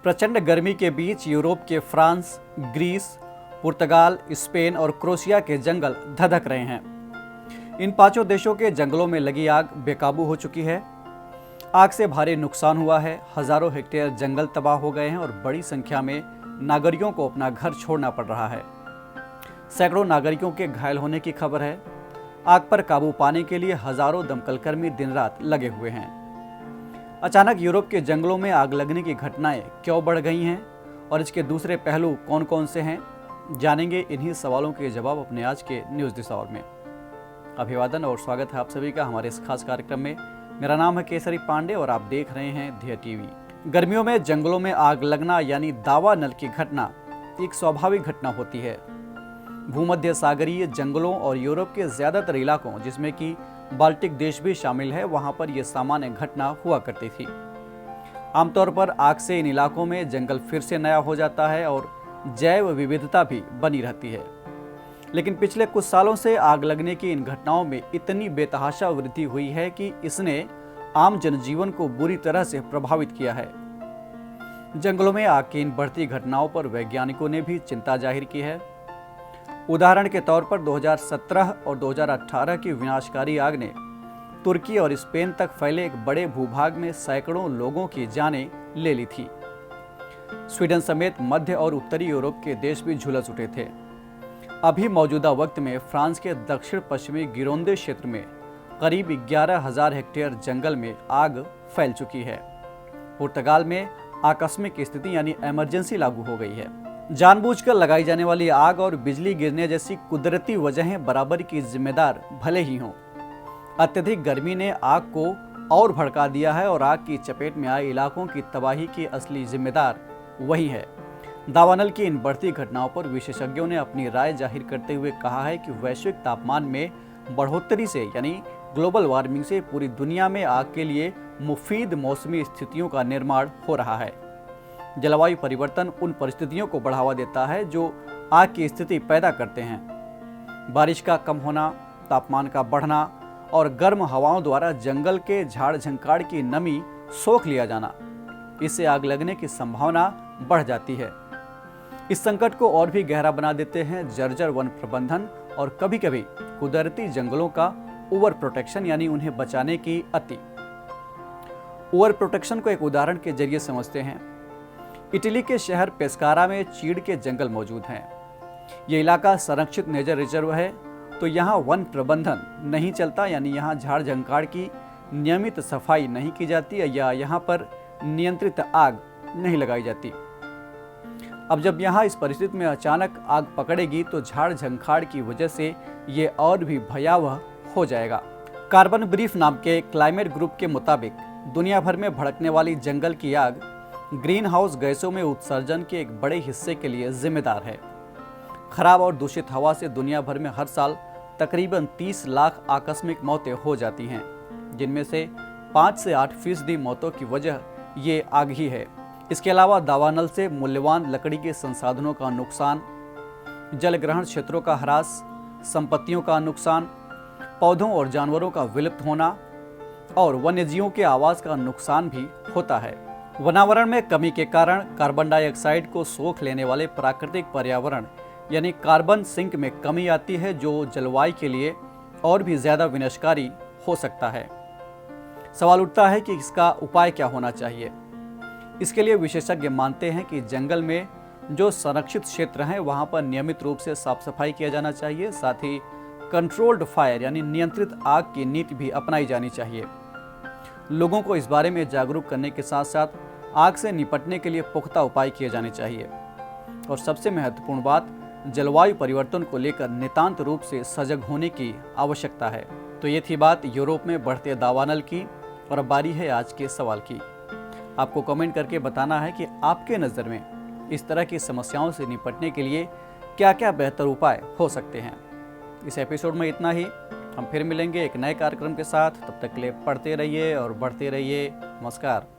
प्रचंड गर्मी के बीच यूरोप के फ्रांस, ग्रीस, पुर्तगाल, स्पेन और क्रोएशिया के जंगल धधक रहे हैं। इन पांचों देशों के जंगलों में लगी आग बेकाबू हो चुकी है। आग से भारी नुकसान हुआ है, हजारों हेक्टेयर जंगल तबाह हो गए हैं और बड़ी संख्या में नागरिकों को अपना घर छोड़ना पड़ रहा है। सैकड़ों नागरिकों के घायल होने की खबर है। आग पर काबू पाने के लिए हजारों दमकलकर्मी दिन रात लगे हुए हैं। अचानक यूरोप के जंगलों में आग लगने की घटनाएं क्यों बढ़ गई हैं और इसके दूसरे पहलू कौन कौन से हैं, जानेंगे इन्हीं सवालों के जवाब अपने आज के न्यूज़ दिस आवर में। अभिवादन और स्वागत है आप सभी का हमारे इस खास कार्यक्रम में। मेरा नाम है केसरी पांडे और आप देख रहे हैं ध्येय टीवी। गर्मियों में जंगलों में आग लगना यानी दावानल की घटना एक स्वाभाविक घटना होती है। भूमध्य सागरीय जंगलों और यूरोप के ज्यादातर इलाकों, जिसमें कि बाल्टिक देश भी शामिल है, वहां पर यह सामान्य घटना हुआ करती थी। आमतौर पर आग से इन इलाकों में जंगल फिर से नया हो जाता है और जैव विविधता भी बनी रहती है। लेकिन पिछले कुछ सालों से आग लगने की इन घटनाओं में इतनी बेतहाशा वृद्धि हुई है कि इसने आम जनजीवन को बुरी तरह से प्रभावित किया है। जंगलों में आग की इन बढ़ती घटनाओं पर वैज्ञानिकों ने भी चिंता जाहिर की है। उदाहरण के तौर पर 2017 और 2018 की विनाशकारी आग ने तुर्की और स्पेन तक फैले एक बड़े भूभाग में सैकड़ों लोगों की जानें ले ली थी। स्वीडन समेत मध्य और उत्तरी यूरोप के देश भी झुलस उठे थे। अभी मौजूदा वक्त में फ्रांस के दक्षिण पश्चिमी गिरोंदे क्षेत्र में करीब 11,000 हेक्टेयर जंगल में आग फैल चुकी है। पुर्तगाल में आकस्मिक स्थिति यानी इमरजेंसी लागू हो गई है। जानबूझकर लगाई जाने वाली आग और बिजली गिरने जैसी कुदरती वजहें बराबर की जिम्मेदार भले ही हों। अत्यधिक गर्मी ने आग को और भड़का दिया है और आग की चपेट में आए इलाकों की तबाही की असली जिम्मेदार वही है। दावानल की इन बढ़ती घटनाओं पर विशेषज्ञों ने अपनी राय जाहिर करते हुए कहा है कि वैश्विक तापमान में बढ़ोतरी से यानी ग्लोबल वार्मिंग से पूरी दुनिया में आग के लिए मुफीद मौसमी स्थितियों का निर्माण हो रहा है। जलवायु परिवर्तन उन परिस्थितियों को बढ़ावा देता है जो आग की स्थिति पैदा करते हैं। बारिश का कम होना, तापमान का बढ़ना और गर्म हवाओं द्वारा जंगल के झाड़ झंकाड़ की नमी सोख लिया जाना, इससे आग लगने की संभावना बढ़ जाती है। इस संकट को और भी गहरा बना देते हैं जर्जर वन प्रबंधन और कभी कभी कुदरती जंगलों का ओवर प्रोटेक्शन यानी उन्हें बचाने की अति। ओवर प्रोटेक्शन को एक उदाहरण के जरिए समझते हैं। इटली के शहर पेस्कारा में चीड़ के जंगल मौजूद हैं। ये इलाका संरक्षित नेचर रिजर्व है, तो यहाँ वन प्रबंधन नहीं चलता, यानी यहाँ झाड़ झंकाड़ की नियमित सफाई नहीं की जाती या यहाँ पर नियंत्रित आग नहीं लगाई जाती। अब जब यहाँ इस परिस्थिति में अचानक आग पकड़ेगी तो झाड़ झंकाड़ की वजह से ये और भी भयावह हो जाएगा। कार्बन ब्रीफ नाम के क्लाइमेट ग्रुप के मुताबिक दुनिया भर में भड़कने वाली जंगल की आग ग्रीन हाउस गैसों में उत्सर्जन के एक बड़े हिस्से के लिए जिम्मेदार है। खराब और दूषित हवा से दुनिया भर में हर साल तकरीबन 30 लाख आकस्मिक मौतें हो जाती हैं, जिनमें से 5 से 8% मौतों की वजह ये आग ही है। इसके अलावा दावानल से मूल्यवान लकड़ी के संसाधनों का नुकसान, जल ग्रहण क्षेत्रों का ह्रास, संपत्तियों का नुकसान, पौधों और जानवरों का विलुप्त होना और वन्यजीवों के आवास का नुकसान भी होता है। वनावरण में कमी के कारण कार्बन डाइऑक्साइड को सोख लेने वाले प्राकृतिक पर्यावरण यानी कार्बन सिंक में कमी आती है, जो जलवायु के लिए और भी ज्यादा विनाशकारी हो सकता है। सवाल उठता है कि इसका उपाय क्या होना चाहिए। इसके लिए विशेषज्ञ मानते हैं कि जंगल में जो संरक्षित क्षेत्र हैं वहां पर नियमित रूप से साफ सफाई किया जाना चाहिए। साथ ही कंट्रोल्ड फायर यानी नियंत्रित आग की नीति भी अपनाई जानी चाहिए। लोगों को इस बारे में जागरूक करने के साथ साथ आग से निपटने के लिए पुख्ता उपाय किए जाने चाहिए। और सबसे महत्वपूर्ण बात, जलवायु परिवर्तन को लेकर नितांत रूप से सजग होने की आवश्यकता है। तो ये थी बात यूरोप में बढ़ते दावानल की, और अब बारी है आज के सवाल की। आपको कमेंट करके बताना है कि आपके नज़र में इस तरह की समस्याओं से निपटने के लिए क्या क्या बेहतर उपाय हो सकते हैं। इस एपिसोड में इतना ही। हम फिर मिलेंगे एक नए कार्यक्रम के साथ। तब तक के लिए पढ़ते रहिए और बढ़ते रहिए। नमस्कार।